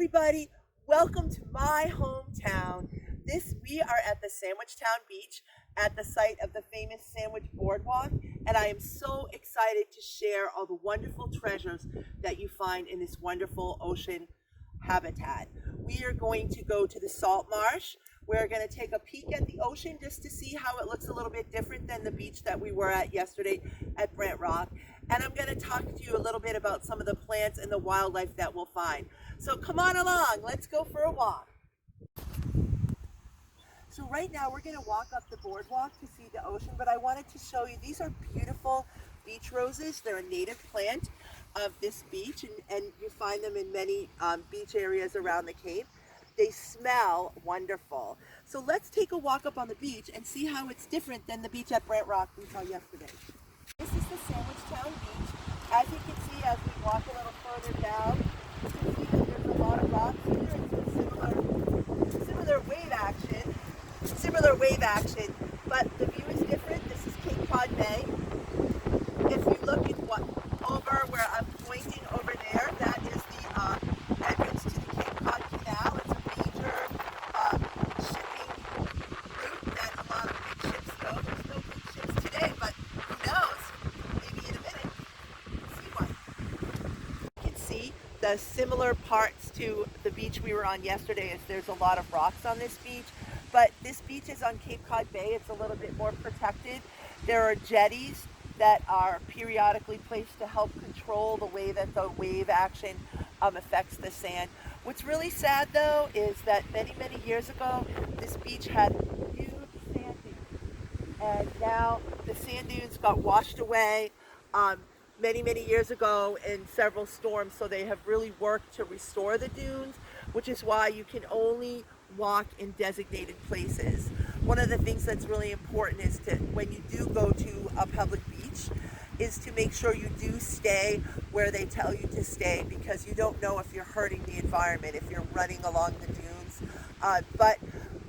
everybody, welcome to my hometown. We are at the Sandwich Town Beach at the site of the famous Sandwich Boardwalk, and I am so excited to share all the wonderful treasures that you find in this wonderful ocean habitat. We are going to go to the salt marsh. We're going to take a peek at the ocean just to see how it looks a little bit different than the beach that we were at yesterday at Brant Rock. And I'm going to talk to you a little bit about some of the plants and the wildlife that we'll find. So come on along, let's go for a walk. So right now we're going to walk up the boardwalk to see the ocean, but I wanted to show you, these are beautiful beach roses. They're a native plant of this beach, and you find them in many beach areas around the Cape. They smell wonderful. So let's take a walk up on the beach and see how it's different than the beach at Brant Rock we saw yesterday. This is the Sandwich Town Beach. As you can see, as we walk a little further down, you can see that there's a lot of rocks here and some similar wave action, but the view is different. This is Cape Cod Bay. If you look at over where I'm pointing over there, that is the entrance to the Cape Cod Canal. It's a major shipping route that a lot of big ships go. There's no big ships today, but who knows? Maybe in a minute we'll see one. You can see the similar parts to the beach we were on yesterday is there's a lot of rocks on this beach, but this beach is on Cape Cod Bay. It's a little bit more protected. There are jetties that are periodically placed to help control the way that the wave action affects the sand. What's really sad though is that many years ago this beach had huge sand dunes, and now the sand dunes got washed away many years ago in several storms, so they have really worked to restore the dunes, which is why you can only walk in designated places. One of the things that's really important is to, when you do go to a public beach, is to make sure you do stay where they tell you to stay, because you don't know if you're hurting the environment if you're running along the dunes. But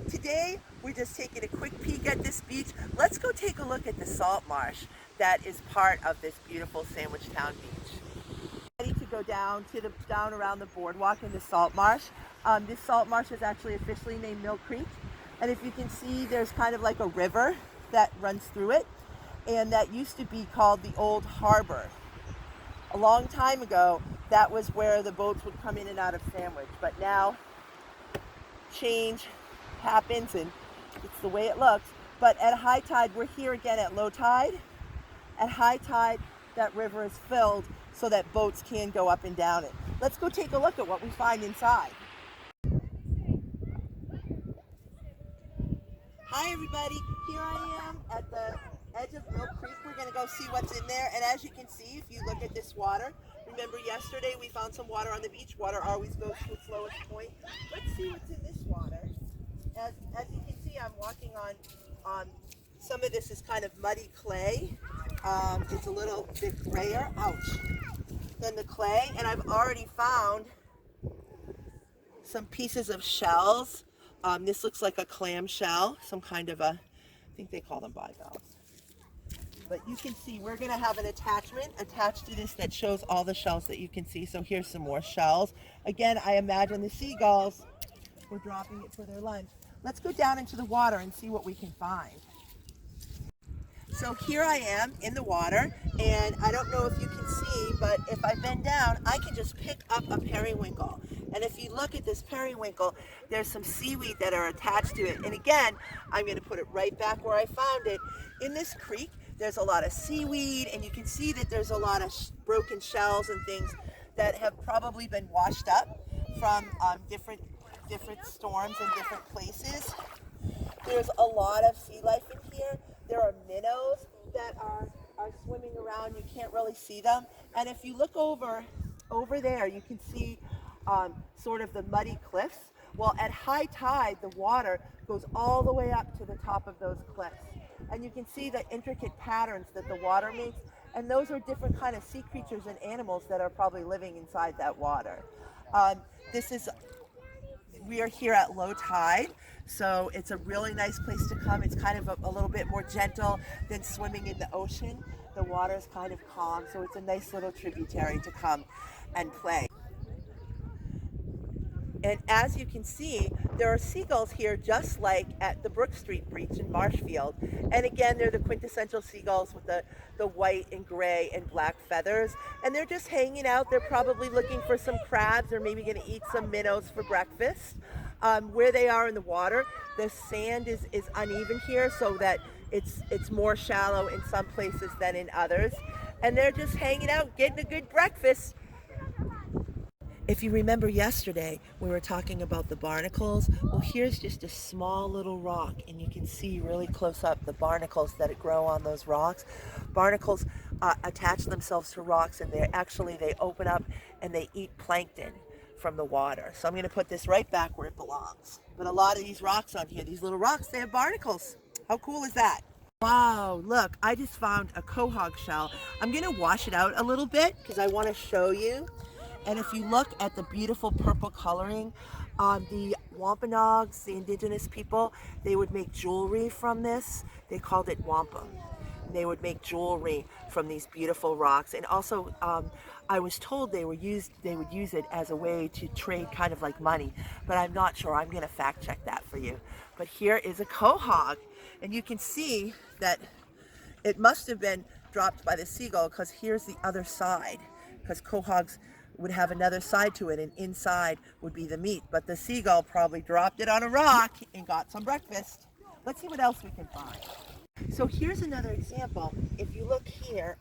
today we're just taking a quick peek at this beach. Let's go take a look at the salt marsh that is part of this beautiful Sandwich Town Beach. Ready to go down around the boardwalk in the salt marsh. This salt marsh is actually officially named Mill Creek, and if you can see, there's kind of like a river that runs through it, and that used to be called the Old Harbor. A long time ago, that was where the boats would come in and out of Sandwich, but now change happens and it's the way it looks. But at high tide, we're here again at low tide. At high tide, that river is filled so that boats can go up and down it. Let's go take a look at what we find inside. Hi everybody, here I am at the edge of Mill Creek. We're going to go see what's in there, and as you can see, if you look at this water, remember yesterday we found some water on the beach. Water always goes to its lowest point. Let's see what's in this water. As you can see, I'm walking on some of this is kind of muddy clay. It's a little bit grayer, ouch, than the clay, and I've already found some pieces of shells. This looks like a clam shell, some kind of I think they call them bivalves. But you can see we're going to have an attachment attached to this that shows all the shells that you can see. So here's some more shells. Again, I imagine the seagulls were dropping it for their lunch. Let's go down into the water and see what we can find. So here I am in the water, and I don't know if you can see, but if I bend down, I can just pick up a periwinkle. And if you look at this periwinkle, there's some seaweed that are attached to it. And again, I'm going to put it right back where I found it. In this creek, there's a lot of seaweed, and you can see that there's a lot of broken shells and things that have probably been washed up from different storms in different places. There's a lot of sea life in here. There are minnows that are swimming around. You can't really see them. And if you look over there, you can see sort of the muddy cliffs. Well, at high tide, the water goes all the way up to the top of those cliffs. And you can see the intricate patterns that the water makes. And those are different kind of sea creatures and animals that are probably living inside that water. We are here at low tide, so it's a really nice place to come. It's kind of a little bit more gentle than swimming in the ocean. The water is kind of calm, so it's a nice little tributary to come and play. And as you can see, there are seagulls here just like at the Brook Street Breach in Marshfield. And again, they're the quintessential seagulls with the white and gray and black feathers. And they're just hanging out. They're probably looking for some crabs or maybe going to eat some minnows for breakfast. Where they are in the water, the sand is uneven here so that it's more shallow in some places than in others. And they're just hanging out, getting a good breakfast. If you remember yesterday, we were talking about the barnacles. Well, here's just a small little rock, and you can see really close up the barnacles that grow on those rocks. Barnacles attach themselves to rocks, and they open up and they eat plankton from the water. So I'm going to put this right back where it belongs. But a lot of these rocks on here, these little rocks, they have barnacles. How cool is that? Wow, look, I just found a quahog shell. I'm going to wash it out a little bit because I want to show you. And if you look at the beautiful purple coloring, the Wampanoags, the indigenous people, they would make jewelry from this. They called it wampum. They would make jewelry from these beautiful rocks. And also, I was told they would use it as a way to trade kind of like money, but I'm not sure. I'm going to fact check that for you. But here is a quahog, and you can see that it must have been dropped by the seagull because here's the other side, because quahogs would have another side to it, and inside would be the meat. But the seagull probably dropped it on a rock and got some breakfast. Let's see what else we can find. So here's another example. If you look here,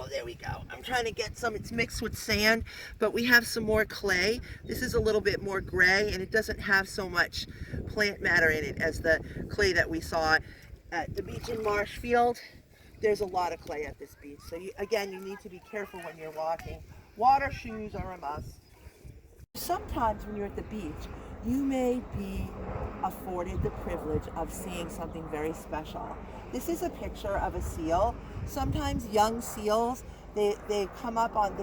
there we go. I'm trying to get some, it's mixed with sand, but we have some more clay. This is a little bit more gray, and it doesn't have so much plant matter in it as the clay that we saw at the beach in Marshfield. There's a lot of clay at this beach. So again, you need to be careful when you're walking. Water shoes are a must. Sometimes when you're at the beach, you may be afforded the privilege of seeing something very special. This is a picture of a seal. Sometimes young seals, they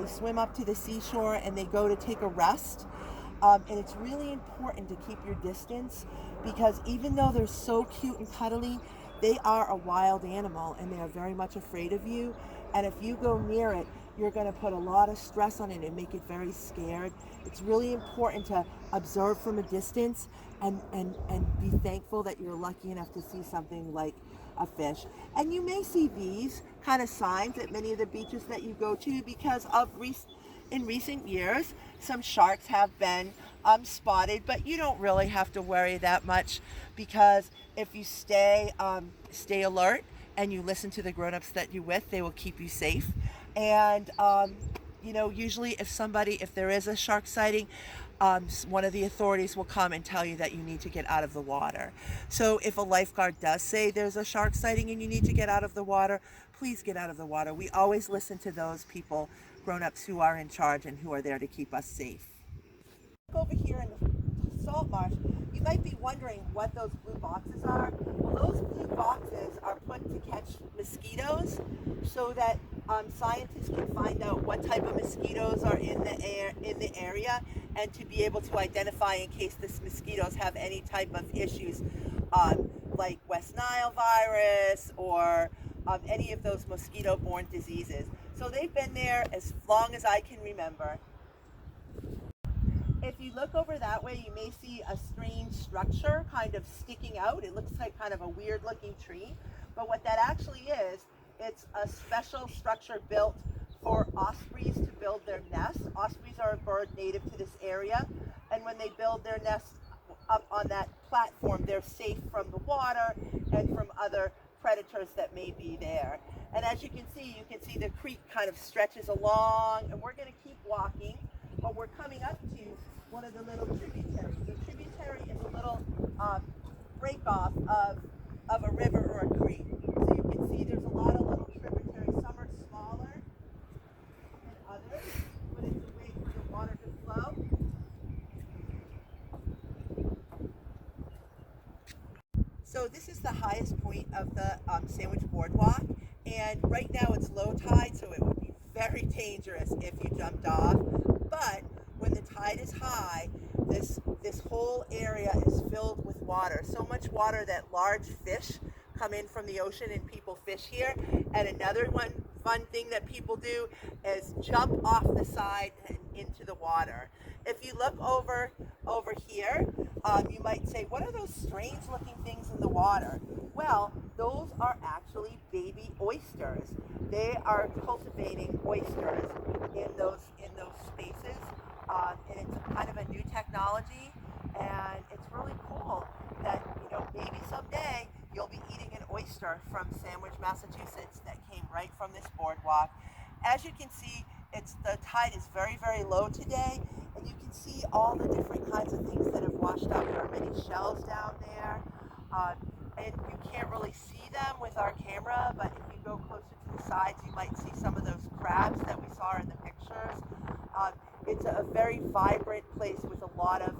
swim up to the seashore and they go to take a rest. And it's really important to keep your distance because even though they're so cute and cuddly, they are a wild animal and they are very much afraid of you. And if you go near it, you're going to put a lot of stress on it and make it very scared. It's really important to observe from a distance and be thankful that you're lucky enough to see something like a fish. And you may see these kind of signs at many of the beaches that you go to because in recent years, some sharks have been spotted, but you don't really have to worry that much because if you stay alert and you listen to the grown-ups that you're with, they will keep you safe. And usually if there is a shark sighting, one of the authorities will come and tell you that you need to get out of the water. So if a lifeguard does say there's a shark sighting and you need to get out of the water, please get out of the water. We always listen to those people, grown-ups who are in charge and who are there to keep us safe. Over here in the salt marsh, you might be wondering what those blue boxes are. Well, those blue boxes are put to catch mosquitoes so that scientists can find out what type of mosquitoes are in the area and to be able to identify in case the mosquitoes have any type of issues like West Nile virus or any of those mosquito-borne diseases. So they've been there as long as I can remember. If you look over that way, you may see a strange structure kind of sticking out. It looks like kind of a weird looking tree, but what that actually is, it's a special structure built for ospreys to build their nests. Ospreys are a bird native to this area, and when they build their nests up on that platform, they're safe from the water and from other predators that may be there. And as you can see the creek kind of stretches along, and we're going to keep walking, but we're coming up to one of the little tributaries. A tributary is a little break off of a river or a creek. So you can see there's a lot of little tributaries. Some are smaller than others, but it's a way for the water to flow. So this is the highest point of the Sandwich Boardwalk, and right now it's low tide, so it would be very dangerous if you jumped off. But when the tide is high, this whole area is filled with water. So much water that large fish come in from the ocean and people fish here. And another one fun thing that people do is jump off the side and into the water. If you look over here, you might say, what are those strange looking things in the water? Well, those are actually baby oysters. They are cultivating oysters in those spaces, and it's kind of a new technology, and it's really cool that maybe someday you'll be eating an oyster from Sandwich, Massachusetts that came right from this boardwalk. As you can see, the tide is very, very low today, and you can see all the different kinds of things that have washed up. There are many shells down there, and you can't really see them with our camera, but if you go closer to the sides, you might see some of those crabs that we saw in the pictures. It's a very vibrant place with a lot of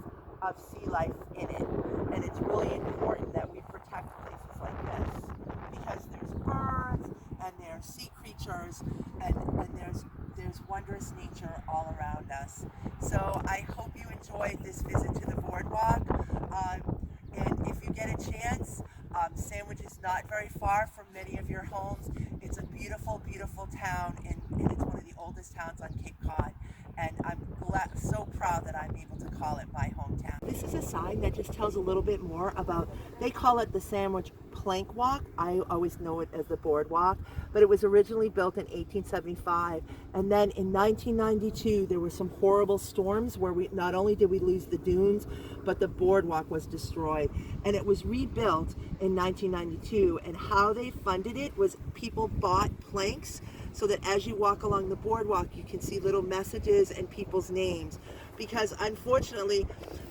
sea life in it, and it's really important that we protect places like this because there's birds and there's sea creatures and there's wondrous nature all around us. So I hope you enjoyed this visit to the boardwalk, and if you get a chance, Sandwich is not very far from many of your homes. It's a beautiful, beautiful town, and it's one of the oldest towns on Cape Cod. And I'm so proud that I'm able to call it my hometown. This is a sign that just tells a little bit more about, they call it the Sandwich Plank Walk. I always know it as the Boardwalk, but it was originally built in 1875. And then in 1992, there were some horrible storms where not only did we lose the dunes, but the boardwalk was destroyed. And it was rebuilt in 1992. And how they funded it was people bought planks so that as you walk along the boardwalk, you can see little messages and people's names. Because unfortunately,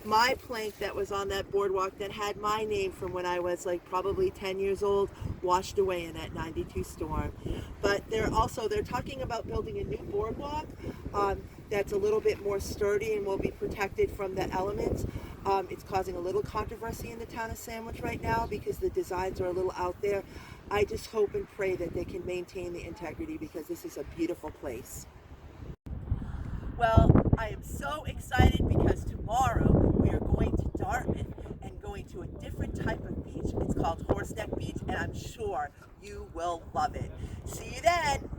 my plank that was on that boardwalk that had my name from when I was like probably 10 years old washed away in that 92 storm. But they're talking about building a new boardwalk that's a little bit more sturdy and will be protected from the elements. It's causing a little controversy in the town of Sandwich right now because the designs are a little out there. I just hope and pray that they can maintain the integrity because this is a beautiful place. Well, I am so excited because tomorrow we are going to Dartmouth and going to a different type of beach. It's called Horseneck Beach, and I'm sure you will love it. See you then!